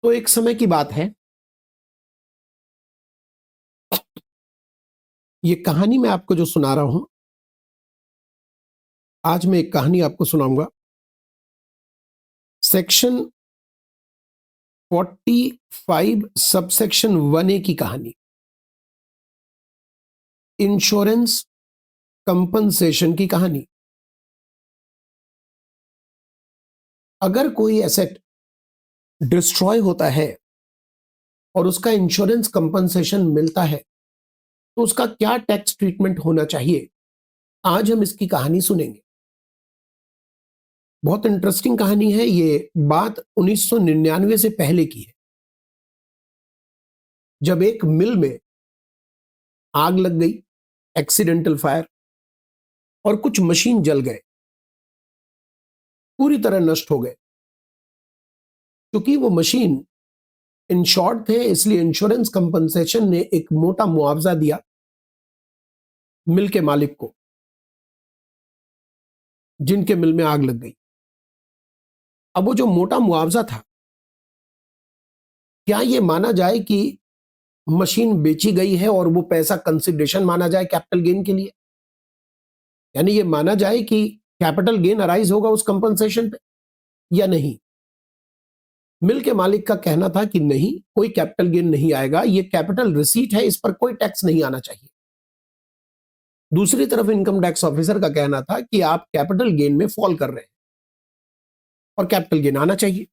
तो एक समय की बात है, ये कहानी मैं आपको जो सुना रहा हूं, आज मैं एक कहानी आपको सुनाऊंगा। सेक्शन 45 सबसेक्शन 1A की कहानी, इंश्योरेंस कंपनसेशन की कहानी। अगर कोई एसेट डिस्ट्रॉय होता है और उसका इंश्योरेंस कंपनसेशन मिलता है, तो उसका क्या टैक्स ट्रीटमेंट होना चाहिए, आज हम इसकी कहानी सुनेंगे। बहुत इंटरेस्टिंग कहानी है। ये बात 1999 से पहले की है, जब एक मिल में आग लग गई, एक्सीडेंटल फायर, और कुछ मशीन जल गए, पूरी तरह नष्ट हो गए। क्योंकि वो मशीन इंश्योर्ड थे, इसलिए इंश्योरेंस कंपनसेशन ने एक मोटा मुआवजा दिया मिल के मालिक को, जिनके मिल में आग लग गई। अब वो जो मोटा मुआवजा था, क्या ये माना जाए कि मशीन बेची गई है और वो पैसा कंसिडरेशन माना जाए कैपिटल गेन के लिए? यानी ये माना जाए कि कैपिटल गेन अराइज होगा उस कंपनसेशन पे या नहीं? मिल के मालिक का कहना था कि नहीं, कोई कैपिटल गेन नहीं आएगा, ये कैपिटल रिसीट है, इस पर कोई टैक्स नहीं आना चाहिए। दूसरी तरफ इनकम टैक्स ऑफिसर का कहना था कि आप कैपिटल गेन में फॉल कर रहे हैं और कैपिटल गेन आना चाहिए।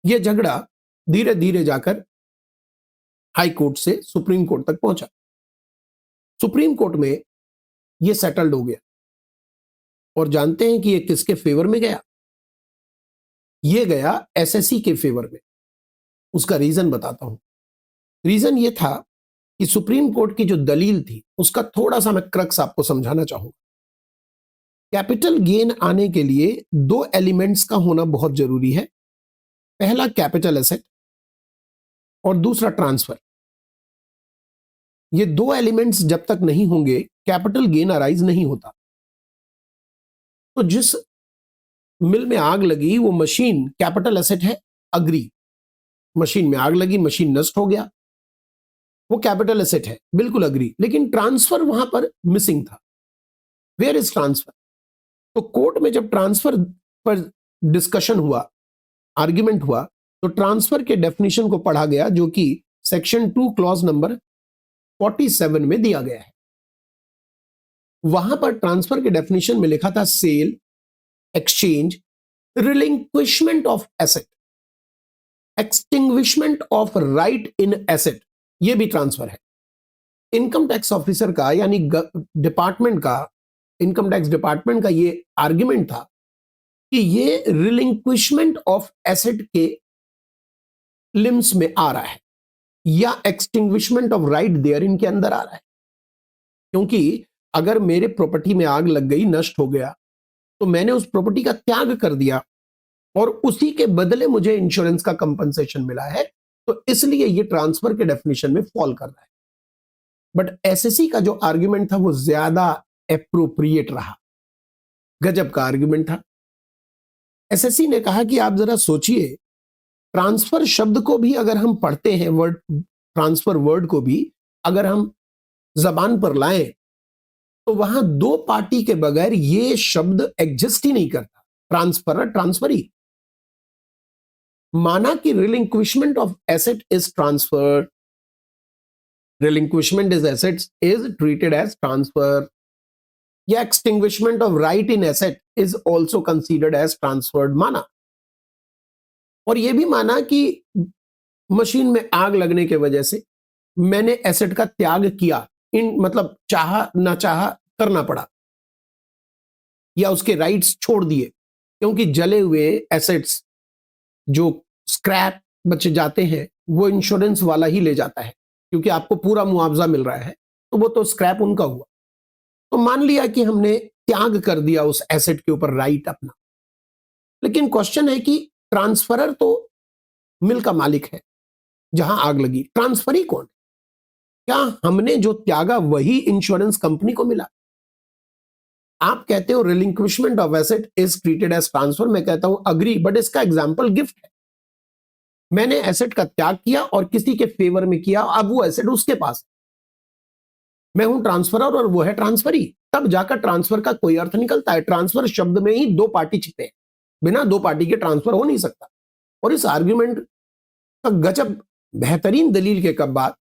यह झगड़ा धीरे धीरे जाकर हाई कोर्ट से सुप्रीम कोर्ट तक पहुंचा। सुप्रीम कोर्ट में यह सेटल्ड हो गया। और जानते हैं कि यह किसके फेवर में गया? यह गया एसएससी के फेवर में। उसका रीजन बताता हूं। रीजन यह था कि सुप्रीम कोर्ट की जो दलील थी, उसका थोड़ा सा मैं क्रक्स आपको समझाना चाहूंगा। कैपिटल गेन आने के लिए दो एलिमेंट्स का होना बहुत जरूरी है। पहला कैपिटल एसेट और दूसरा ट्रांसफर। ये दो एलिमेंट्स जब तक नहीं होंगे, कैपिटल गेन अराइज नहीं होता। तो जिस मिल में आग लगी, वो मशीन कैपिटल एसेट है, अग्री। मशीन में आग लगी, मशीन नष्ट हो गया, वो कैपिटल एसेट है, बिल्कुल अग्री। लेकिन ट्रांसफर वहां पर मिसिंग था। Where is transfer? तो कोर्ट में जब ट्रांसफर पर डिस्कशन हुआ, आर्ग्यूमेंट हुआ, तो ट्रांसफर के डेफिनेशन को पढ़ा गया, जो कि सेक्शन 2 क्लॉज नंबर 47 में दिया गया है। वहां पर ट्रांसफर के डेफिनेशन में लिखा था sale, exchange, relinquishment of asset, extinguishment of right in asset, यह भी ट्रांसफर है। इनकम टैक्स ऑफिसर का, यानी डिपार्टमेंट का, इनकम टैक्स डिपार्टमेंट का ये आर्ग्यूमेंट था कि ये रिलिंक्विशमेंट ऑफ एसेट के लिम्स में आ रहा है, या एक्सटिंग्विशमेंट ऑफ राइट देयर इनके अंदर आ रहा है। क्योंकि अगर मेरे प्रॉपर्टी में आग लग गई, नष्ट हो गया, तो मैंने उस प्रॉपर्टी का त्याग कर दिया और उसी के बदले मुझे इंश्योरेंस का कंपनसेशन मिला है, तो इसलिए ये ट्रांसफर के डेफिनेशन में फॉल कर रहा है। बट एसएससी का जो आर्ग्यूमेंट था वो ज्यादा एप्रोप्रिएट रहा। गजब का आर्ग्यूमेंट था। एसएससी ने कहा कि आप जरा सोचिए, ट्रांसफर शब्द को भी अगर हम पढ़ते हैं, वर्ड ट्रांसफर वर्ड को भी अगर हम जबान पर लाएं, तो वहां दो पार्टी के बगैर ये शब्द एग्जिस्ट ही नहीं करता। Transfer, transferee. माना कि relinquishment of asset is transfer, relinquishment is assets is treated as transfer, या extinguishment of right in asset is also considered as transferred माना। और यह भी माना कि मशीन में आग लगने के वजह से मैंने एसेट का त्याग किया, इन मतलब चाहा ना चाहा करना पड़ा, या उसके राइट्स छोड़ दिए, क्योंकि जले हुए एसेट्स जो स्क्रैप बचे जाते हैं वो इंश्योरेंस वाला ही ले जाता है, क्योंकि आपको पूरा मुआवजा मिल रहा है, तो वो तो स्क्रैप उनका हुआ। तो मान लिया कि हमने त्याग कर दिया उस एसेट के ऊपर राइट अपना। लेकिन क्वेश्चन है कि ट्रांसफरर तो मिल का मालिक है जहां आग लगी, ट्रांसफरी कौन? क्या हमने जो त्यागा वही इंश्योरेंस कंपनी को मिला? आप कहते हो relinquishment of asset is treated as transfer, मैं कहता हूं अग्री, बट इसका एग्जांपल गिफ्ट है। मैंने एसेट का त्याग किया और किसी के फेवर में किया, अब वो एसेट उसके पास है। मैं हूं ट्रांसफरर और वो है ट्रांसफरी, तब जाकर ट्रांसफर का कोई अर्थ निकलता है। ट्रांसफर शब्द में ही दो पार्टी छिपे हैं, बिना दो पार्टी के ट्रांसफर हो नहीं सकता। और इस आर्ग्यूमेंट का गजब बेहतरीन दलील के बाद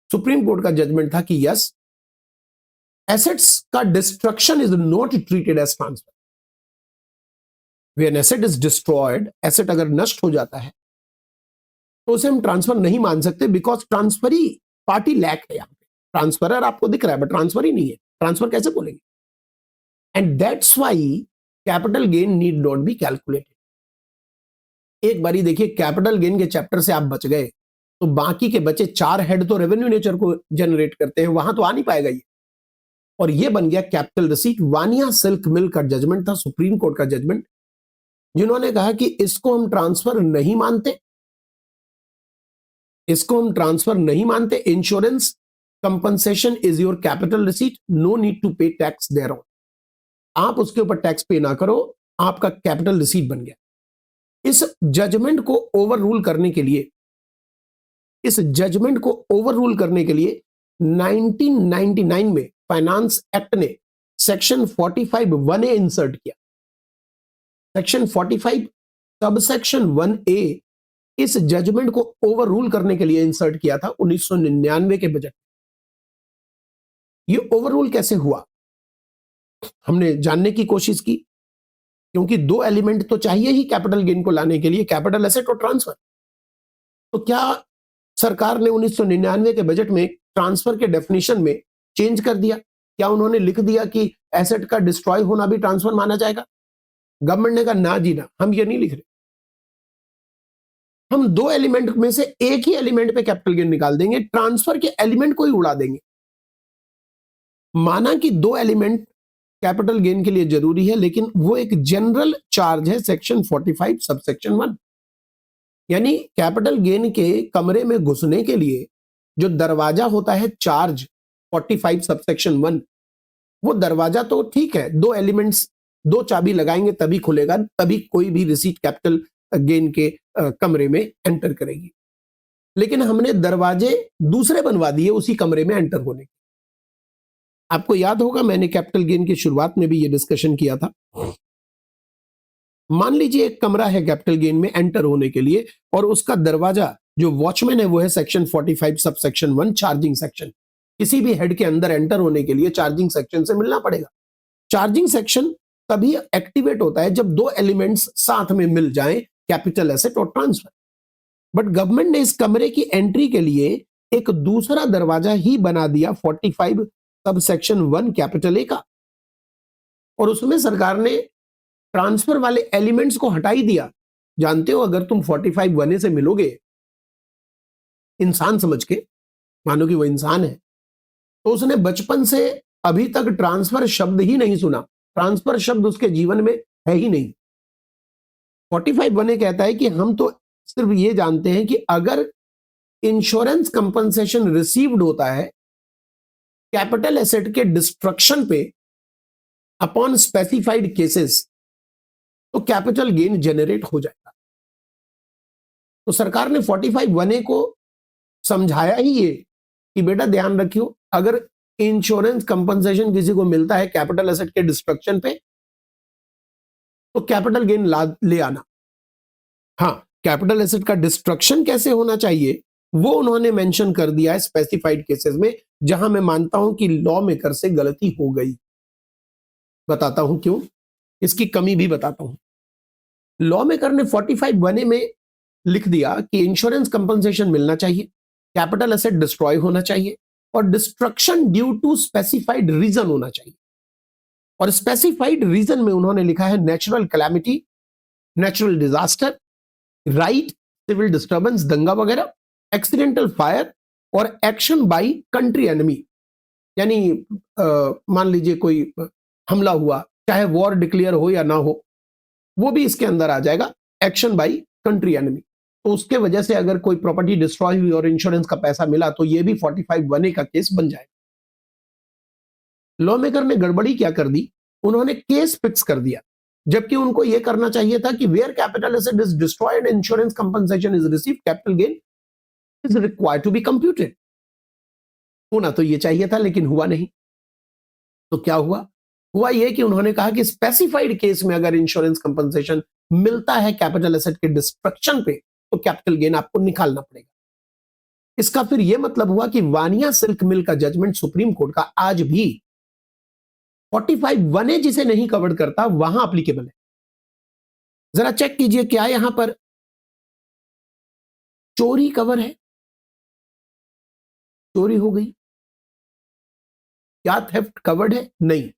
सुप्रीम कोर्ट का जजमेंट था कि यस, एसेट्स का destruction is not treated as transfer. When asset is destroyed, asset अगर नष्ट हो जाता है तो उसे हम ट्रांसफर नहीं मान सकते, बिकॉज ट्रांसफरी पार्टी लैक है। यहां पे ट्रांसफरर आपको दिख रहा है बट ट्रांसफर ही नहीं है, ट्रांसफर कैसे बोलेंगे? And that's why capital gain need not be calculated. एक बारी देखिए, कैपिटल गेन के चैप्टर से आप बच गए तो बाकी के बचे चार हेड तो रेवेन्यू नेचर को जनरेट करते हैं, वहां तो आ नहीं पाएगा ये। और ये बन गया कैपिटल रिसीट। वानिया सिल्क मिल का जजमेंट था, सुप्रीम कोर्ट का जजमेंट, जिन्होंने कहा कि इसको हम ट्रांसफर नहीं मानते, इसको हम ट्रांसफर नहीं मानते। Insurance compensation is your capital receipt, no need to pay tax thereon. आप उसके ऊपर टैक्स पे ना करो, आपका कैपिटल रिसीट बन गया। इस जजमेंट को ओवर रूल करने के लिए, इस जजमेंट को ओवर रूल करने के लिए 1999 में फाइनेंस एक्ट ने सेक्शन 45 1A इंसर्ट किया। सेक्शन 45 सबसेक्शन 1A इस जजमेंट को ओवर रूल करने के लिए इंसर्ट किया था 1999 के बजट। ये ओवर रूल कैसे हुआ, हमने जानने की कोशिश की, क्योंकि दो एलिमेंट तो चाहिए ही कैपिटल गेन को लाने के लिए, कैपिटल एसेट और ट्रांसफर। तो क्या सरकार ने 1999 के बजट में ट्रांसफर के डेफिनेशन में चेंज कर दिया? क्या उन्होंने लिख दिया कि एसेट का डिस्ट्रॉय होना भी ट्रांसफर माना जाएगा? गवर्नमेंट ने कहा ना जी ना, हम ये नहीं लिख रहे। हम दो एलिमेंट में से एक ही एलिमेंट पे कैपिटल गेन निकाल देंगे, ट्रांसफर के एलिमेंट को ही उड़ा देंगे। माना कि दो एलिमेंट कैपिटल गेन के लिए जरूरी है, लेकिन वो एक जनरल चार्ज है सेक्शन 45 सबसेक्शन 1। यानी कैपिटल गेन के कमरे में घुसने के लिए जो दरवाजा होता है चार्ज 45 सबसेक्शन 1, वो दरवाजा तो ठीक है, दो एलिमेंट्स, दो चाबी लगाएंगे तभी खुलेगा, तभी कोई भी रिसीट कैपिटल गेन के कमरे में एंटर करेगी। लेकिन हमने दरवाजे दूसरे बनवा दिए उसी कमरे में एंटर होने के। आपको याद होगा मैंने कैपिटल गेन की शुरुआत में भी ये डिस्कशन किया था। मान लीजिए एक कमरा है कैपिटल गेन में एंटर होने के लिए, और उसका दरवाजा जो वॉचमैन है वो है सेक्शन 45 सबसेक्शन 1 चार्जिंग सेक्शन। किसी भी हेड के अंदर एंटर होने के लिए चार्जिंग सेक्शन से मिलना पड़ेगा। चार्जिंग सेक्शन तभी एक्टिवेट होता है जब दो एलिमेंट्स साथ में मिल जाएं, कैपिटल एसेट और ट्रांसफर। बट गवर्नमेंट ने इस कमरे की एंट्री के लिए एक दूसरा दरवाजा ही बना दिया 45 सबसेक्शन 1 कैपिटल ए का, और उसमें सरकार ने ट्रांसफर वाले एलिमेंट्स को हटा ही दिया। जानते हो, अगर तुम 45 1A से मिलोगे इंसान समझ के, मानो कि वो इंसान है, तो उसने बचपन से अभी तक ट्रांसफर शब्द ही नहीं सुना। ट्रांसफर शब्द उसके जीवन में है ही नहीं। 45 1A कहता है कि हम तो सिर्फ ये जानते हैं कि अगर इंश्योरेंस कंपनसेशन रिसीव्ड होता है कैपिटल एसेट के डिस्ट्रक्शन पे अपॉन स्पेसिफाइड केसेस, तो कैपिटल गेन जनरेट हो जाएगा। तो सरकार ने 45 1A को समझाया ही ये कि बेटा ध्यान रखियो, अगर इंश्योरेंस कंपनसेशन किसी को मिलता है कैपिटल एसेट के डिस्ट्रक्शन पे, तो कैपिटल गेन ले आना। हाँ, कैपिटल एसेट का डिस्ट्रक्शन कैसे होना चाहिए वो उन्होंने मेंशन कर दिया है स्पेसिफाइड केसेस में, जहां मैं मानता हूं कि लॉ मेकर से गलती हो गई। बताता हूं क्यों, इसकी कमी भी बताता हूं। लॉ मेकर ने 45 1A में लिख दिया कि इंश्योरेंस कंपनसेशन मिलना चाहिए, कैपिटल एसेट डिस्ट्रॉय होना चाहिए, और destruction due to specified reason होना चाहिए। और स्पेसिफाइड रीजन में उन्होंने लिखा है natural calamity, natural disaster, right, civil disturbance, दंगा वगैरह, एक्सीडेंटल फायर, और एक्शन बाय कंट्री एनिमी। यानी मान लीजिए कोई हमला हुआ, चाहे वॉर डिक्लेयर हो या ना हो, वो भी इसके अंदर आ जाएगा, एक्शन बाय कंट्री एनिमी। तो उसके वजह से अगर कोई प्रॉपर्टी डिस्ट्रॉय हुई और इंश्योरेंस का पैसा मिला तो ये भी 45 1A का केस बन जाएगा। लॉ मेकर ने गड़बड़ी क्या कर दी, उन्होंने केस फिक्स कर दिया। जबकि उनको यह करना चाहिए था कि where capital asset is destroyed insurance compensation is received, capital gain is required to be computed. होना तो यह चाहिए था, लेकिन हुआ नहीं। तो क्या हुआ? हुआ यह कि उन्होंने कहा कि स्पेसिफाइड केस में अगर इंश्योरेंस कंपनसेशन मिलता है कैपिटल एसेट के डिस्ट्रक्शन पे, तो कैपिटल गेन आपको निकालना पड़ेगा। इसका फिर यह मतलब हुआ कि वानिया सिल्क मिल का जजमेंट सुप्रीम कोर्ट का आज भी 45(1)(a) जिसे नहीं कवर करता वहां एप्लीकेबल है। जरा चेक कीजिए, क्या यहां पर चोरी कवर है? चोरी हो गई, क्या थेफ्ट कवर्ड है? नहीं।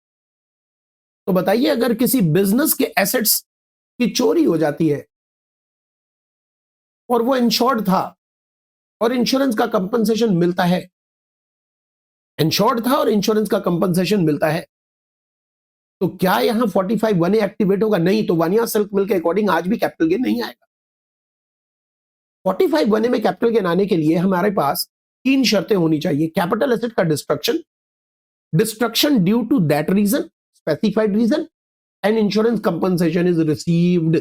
तो बताइए, अगर किसी बिजनेस के एसेट्स की चोरी हो जाती है और वो इंश्योर्ड था और इंश्योरेंस का कंपनसेशन मिलता है, इंश्योर्ड था और इंश्योरेंस का कंपनसेशन मिलता है, तो क्या यहां 45(1)(a) एक्टिवेट होगा? नहीं। तो वानिया सिल्क मिल के अकॉर्डिंग आज भी कैपिटल गेन नहीं आएगा। 45(1)(a) में कैपिटल गेन आने के लिए हमारे पास 3 शर्तें होनी चाहिए। कैपिटल एसेट का destruction, destruction due to that reason, specified reason, and insurance compensation is received.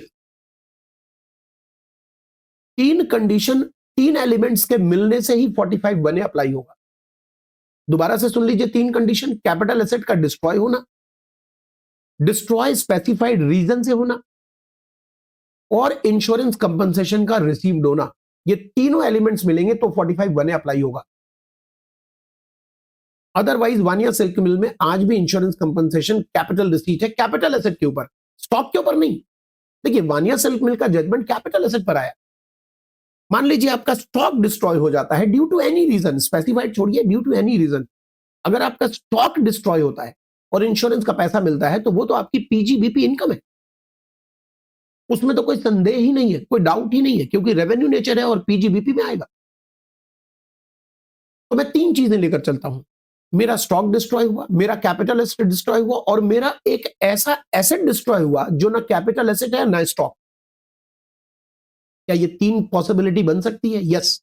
3 condition, 3 elements के मिलने से ही 45(1)(a) अप्लाई होगा। दोबारा से सुन लीजिए 3 कंडीशन। कैपिटल एसेट का डिस्ट्रॉय होना, डिस्ट्रॉय स्पेसिफाइड रीजन से होना, और इंश्योरेंस कंपनसेशन का रिसीव्ड होना। ये तीनों एलिमेंट्स मिलेंगे तो 45(1)(a) अप्लाई होगा। अदरवाइज वानिया सिल्क मिल में आज भी इंश्योरेंस कंपनसेशन कैपिटल रिसीट है, कैपिटल एसेट के ऊपर, स्टॉक के ऊपर नहीं। देखिए, वानिया सिल्क मिल का जजमेंट कैपिटल एसेट पर आया। मान लीजिए आपका स्टॉक डिस्ट्रॉय हो जाता है due to any reason, specified छोड़िए, ड्यू टू एनी रीजन। अगर आपका स्टॉक डिस्ट्रॉय होता है और इंश्योरेंस का पैसा मिलता है, तो वो तो आपकी पीजीबीपी इनकम है, उसमें तो कोई संदेह ही नहीं है, कोई डाउट ही नहीं है, क्योंकि रेवेन्यू नेचर है और पीजीबीपी में आएगा। तो मैं 3 चीजें लेकर चलता हूं। मेरा स्टॉक डिस्ट्रॉय हुआ, मेरा कैपिटल एसेट डिस्ट्रॉय हुआ, और मेरा एक ऐसा एसेट डिस्ट्रॉय हुआ जो ना कैपिटल एसेट है ना स्टॉक। क्या ये 3 पॉसिबिलिटी बन सकती है? यस।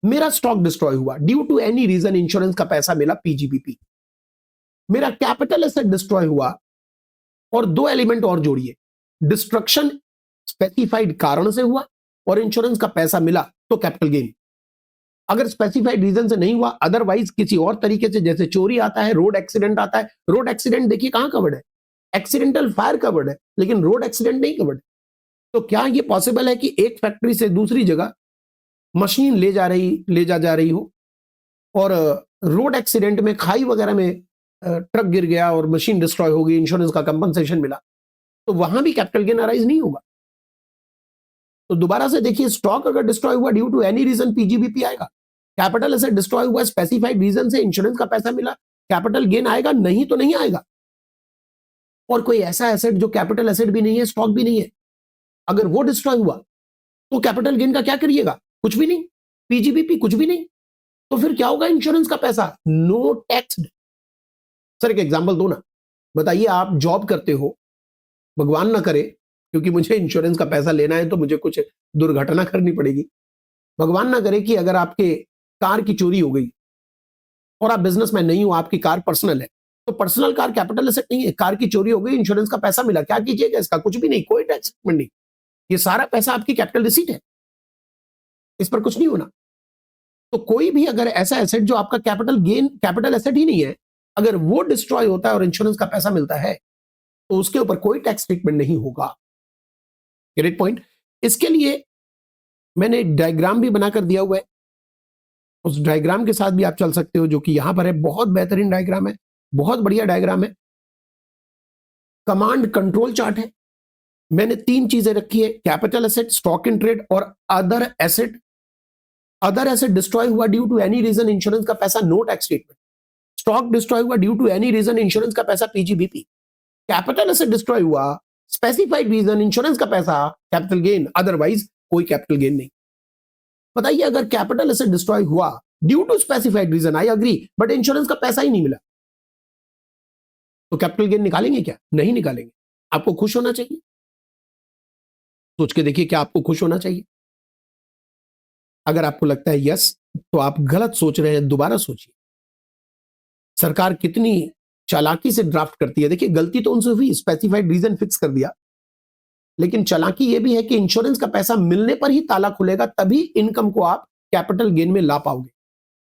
मेरा स्टॉक डिस्ट्रॉय हुआ due to any reason, insurance का पैसा मिला, पीजीबीपी। मेरा कैपिटल एसेट डिस्ट्रॉय हुआ, और 2 एलिमेंट और जोड़िए, डिस्ट्रक्शन स्पेसिफाइड कारण से हुआ और इंश्योरेंस का पैसा मिला, तो कैपिटल गेन। अगर स्पेसिफाइड रीजन से नहीं हुआ, अदरवाइज किसी और तरीके से, जैसे चोरी आता है, रोड एक्सीडेंट आता है, रोड एक्सीडेंट देखिए कहां कवर्ड है, एक्सीडेंटल फायर कवर्ड है, लेकिन रोड एक्सीडेंट नहीं कवर्ड। तो क्या यह पॉसिबल है कि एक फैक्ट्री से दूसरी जगह मशीन ले जा रही हो और रोड एक्सीडेंट में, खाई वगैरह में ट्रक गिर गया और मशीन डिस्ट्रॉय हो गई, इंश्योरेंस का कंपनसेशन मिला, तो वहां भी कैपिटल गेन अराइज नहीं होगा। तो दोबारा से देखिए, स्टॉक अगर डिस्ट्रॉय हुआ due to any reason, PGBP आएगा। कैपिटल एसेट डिस्ट्रॉय हुआ स्पेसिफाइड रीजन से, इंश्योरेंस का पैसा मिला, कैपिटल गेन आएगा, नहीं तो नहीं आएगा। और कोई ऐसा एसेट जो कैपिटल एसेट भी नहीं है, स्टॉक भी नहीं है, अगर वो डिस्ट्रॉय हुआ, तो कैपिटल गेन का क्या करिएगा? कुछ भी नहीं, पीजीबीपी कुछ भी नहीं। तो फिर क्या होगा? इंश्योरेंस का पैसा नो टैक्स्ड। सर एक एग्जांपल दो ना। बताइए, आप जॉब करते हो, भगवान ना करे, क्योंकि मुझे इंश्योरेंस का पैसा लेना है तो मुझे कुछ दुर्घटना करनी पड़ेगी। भगवान ना करे कि अगर आपके कार की चोरी हो गई और आप बिजनेसमैन नहीं हो, आपकी कार पर्सनल है, तो पर्सनल कार कैपिटल एसेट नहीं है, कार की चोरी हो गई, इंश्योरेंस का पैसा मिला, क्या कीजिएगा इसका? कुछ भी नहीं, कोई टैक्स नहीं, ये सारा पैसा आपकी कैपिटल रिसीट है, इस पर कुछ नहीं होना। तो कोई भी अगर ऐसा एसेट जो आपका कैपिटल गेन, कैपिटल एसेट ही नहीं है, अगर वो डिस्ट्रॉय होता है और इंश्योरेंस का पैसा मिलता है, तो उसके ऊपर कोई टैक्स ट्रीटमेंट नहीं होगा। Great point. इसके लिए मैंने एक डायग्राम भी बनाकर दिया हुआ है, उस डायग्राम के साथ भी आप चल सकते हो, जो कि यहां पर है। बहुत बेहतरीन डायग्राम है, बहुत बढ़िया डायग्राम है, कमांड कंट्रोल चार्ट है। मैंने 3 चीजें रखी है, capital asset, stock in trade और other asset. Other asset destroy हुआ due to any reason, insurance का पैसा no tax treatment. Stock destroy हुआ due to any reason, insurance का पैसा पीजीबीपी। कैपिटल एसेट डिस्ट्रॉय हुआ, स्पेसिफाइड रीजन, इंश्योरेंस का पैसा, कैपिटल गेन, अदरवाइज कोई कैपिटल गेन नहीं। बताइए, अगर कैपिटल एसेट डिस्ट्रॉय हुआ due to specified reason, I agree, but insurance का पैसा ही नहीं मिला, तो कैपिटल गेन निकालेंगे क्या? नहीं निकालेंगे। आपको खुश होना चाहिए, सोच के देखिए, क्या आपको खुश होना चाहिए? अगर आपको लगता है यस, तो आप गलत सोच रहे हैं, दोबारा सोचिए। सरकार कितनी चालाकी से ड्राफ्ट करती है। देखिए गलती तो उनसे हुई, स्पेसिफाइड रीजन फिक्स कर दिया, लेकिन चालाकी ये भी है कि इंश्योरेंस का पैसा मिलने पर ही ताला खुलेगा, तभी इनकम को आप कैपिटल गेन में ला पाओगे।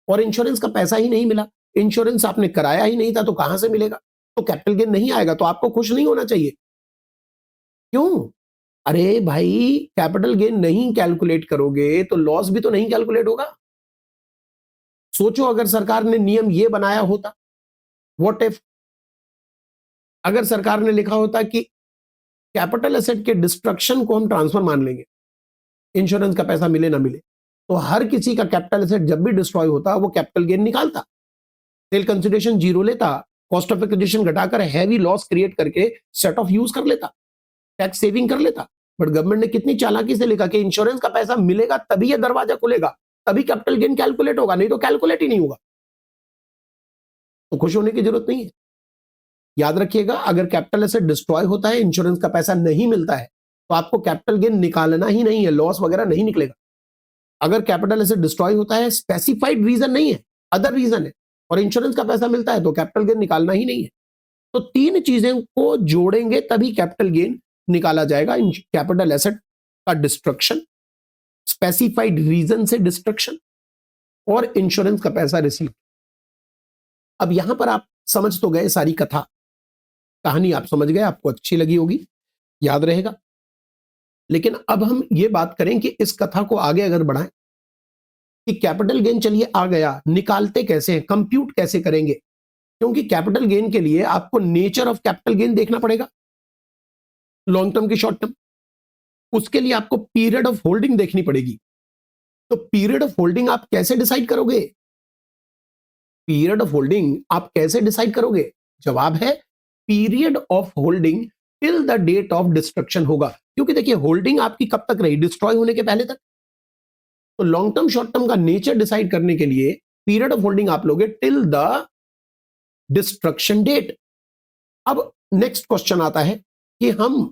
और इंश्योरेंस का पैसा ही नहीं मिला, इंश्योरेंस आपने कराया ही नहीं था, तो कहां से मिलेगा? तो कैपिटल गेन नहीं आएगा। तो आपको खुश नहीं होना चाहिए। क्यों? अरे भाई, कैपिटल गेन नहीं कैलकुलेट करोगे तो लॉस भी तो नहीं कैलकुलेट होगा। सोचो अगर सरकार ने नियम ये बनाया होता, व्हाट इफ अगर सरकार ने लिखा होता कि कैपिटल एसेट के डिस्ट्रक्शन को हम ट्रांसफर मान लेंगे, इंश्योरेंस का पैसा मिले ना मिले, तो हर किसी का कैपिटल एसेट जब भी डिस्ट्रॉय होता वो कैपिटल गेन निकालता, सेल कंसिडरेशन जीरो लेता, कॉस्ट ऑफ एक्विजिशन घटाकर हैवी लॉस क्रिएट करके सेट ऑफ यूज कर लेता, टैक्स सेविंग कर लेता। बट गवर्नमेंट ने कितनी चालाकी से लिखा कि इंश्योरेंस का पैसा मिलेगा तभी यह दरवाजा खुलेगा, तभी कैपिटल गेन कैलकुलेट होगा, नहीं तो कैलकुलेट ही नहीं होगा। तो खुश होने की जरूरत नहीं है। याद रखिएगा, अगर कैपिटल एसेट डिस्ट्रॉय होता है, इंश्योरेंस का पैसा नहीं मिलता है, तो आपको कैपिटल गेन निकालना ही नहीं है, लॉस वगैरह नहीं निकलेगा। अगर कैपिटल एसेट डिस्ट्रॉय होता है, स्पेसिफाइड रीजन नहीं है, अदर रीजन है, और इंश्योरेंस का पैसा मिलता है, तो कैपिटल गेन निकालना ही नहीं है। तो तीन चीजें को जोड़ेंगे तभी कैपिटल गेन निकाला जाएगा। कैपिटल एसेट का डिस्ट्रक्शन, स्पेसिफाइड रीजन से डिस्ट्रक्शन, और इंश्योरेंस का पैसा रिसीव। अब यहां पर आप समझ तो गए सारी कहानी आप समझ गए, आपको अच्छी लगी होगी, याद रहेगा। लेकिन अब हम ये बात करें कि इस कथा को आगे अगर बढ़ाएं कि कैपिटल गेन चलिए आ गया, निकालते कैसे हैं, कंप्यूट कैसे करेंगे? क्योंकि कैपिटल गेन के लिए आपको नेचर ऑफ कैपिटल गेन देखना पड़ेगा, लॉन्ग टर्म की शॉर्ट टर्म। उसके लिए आपको पीरियड ऑफ होल्डिंग देखनी पड़ेगी। तो पीरियड ऑफ होल्डिंग आप कैसे डिसाइड करोगे? पीरियड ऑफ होल्डिंग आप कैसे डिसाइड करोगे? जवाब है period of holding till the date of destruction होगा। क्योंकि देखिए होल्डिंग आपकी कब तक रही? डिस्ट्रॉय होने के पहले तक। तो लॉन्ग टर्म शॉर्ट टर्म का नेचर डिसाइड करने के लिए पीरियड ऑफ होल्डिंग आप लोगे टिल द डिस्ट्रक्शन डेट। अब नेक्स्ट क्वेश्चन आता है कि हम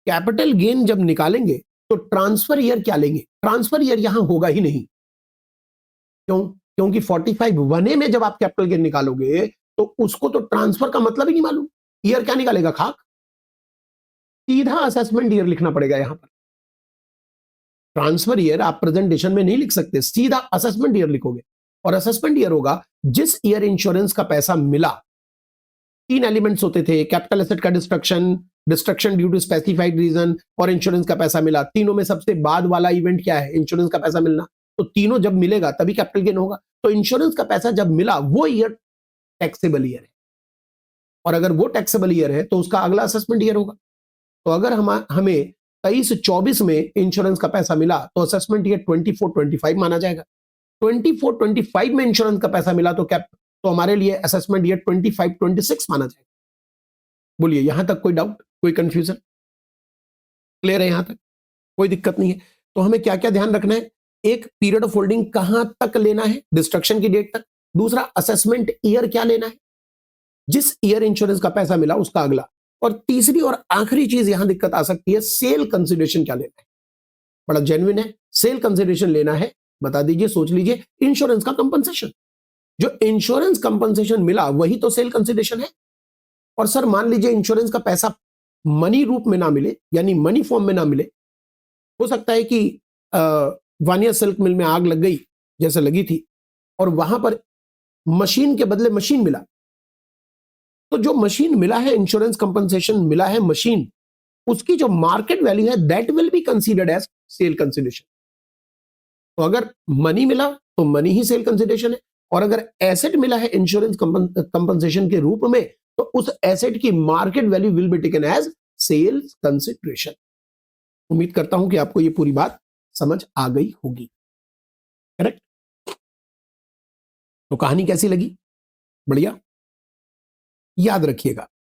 कैपिटल गेन जब निकालेंगे तो ट्रांसफर ईयर क्या लेंगे? ट्रांसफर ईयर यहां होगा ही नहीं। क्यों? क्योंकि 45(1)(a) में जब आप कैपिटल गेन निकालोगे तो उसको तो ट्रांसफर का मतलब ही नहीं मालूम। ईयर क्या निकालेगा? खाक। सीधा असेसमेंट ईयर लिखना पड़ेगा यहां पर। ट्रांसफर ईयर आप प्रेजेंटेशन में नहीं लिख सकते, सीधा असेसमेंट ईयर लिखोगे। और असेसमेंट ईयर होगा जिस ईयर इंश्योरेंस का पैसा मिला। तीन एलिमेंट्स होते थे, कैपिटल एसेट का destruction, destruction due to specified reason, और इंश्योरेंस का पैसा मिला। तीनों में सबसे बाद वाला इवेंट क्या है? इंश्योरेंस का पैसा मिलना। तो तीनों जब मिलेगा तभी कैपिटल गेन होगा। तो इंश्योरेंस का पैसा जब मिला वो ईयर टैक्सेबल ईयर है, और अगर वो टैक्सेबल ईयर है तो उसका अगला असेसमेंट ईयर होगा। तो अगर हमें 23-24 में इंश्योरेंस का पैसा मिला तो असेसमेंट ईयर 24-25 माना जाएगा। 24-25 में इंश्योरेंस का पैसा मिला तो हमारे लिए असेसमेंट ईयर 25-26 माना जाएगा। बोलिए, यहां तक कोई डाउट, कोई कंफ्यूजन? क्लियर है यहां तक? कोई दिक्कत नहीं है। तो हमें क्या क्या ध्यान रखना है? एक, पीरियड ऑफ होल्डिंग कहां तक लेना है? डिस्ट्रक्शन की डेट तक। दूसरा, असेसमेंट ईयर क्या लेना है? जिस ईयर इंश्योरेंस का पैसा मिला उसका अगला। और तीसरी और आखिरी चीज यहां दिक्कत आ सकती है, सेल कंसिडरेशन क्या लेना है? बड़ा जेन्युइन है, सेल कंसिडरेशन लेना है, बता दीजिए, सोच लीजिए। इंश्योरेंस का कंपनसेशन, जो इंश्योरेंस कंपनसेशन मिला वही तो सेल कंसिडरेशन है। और सर मान लीजिए इंश्योरेंस का पैसा मनी रूप में ना मिले, यानी मनी फॉर्म में ना मिले। हो सकता है कि वानिया सिल्क मिल में आग लग गई जैसे लगी थी, और वहां पर मशीन के बदले मशीन मिला। तो जो मशीन मिला है, इंश्योरेंस कंपनसेशन मिला है मशीन, उसकी जो मार्केट वैल्यू है that will be considered as sale consideration. तो अगर मनी मिला तो मनी ही सेल कंसिडरेशन है, और अगर एसेट मिला है इंश्योरेंस कंपनसेशन के रूप में तो उस एसेट की market value will be taken as sale consideration. उम्मीद करता हूं कि आपको ये पूरी बात समझ आ गई होगी। करेक्ट? तो कहानी कैसी लगी? बढ़िया, याद रखिएगा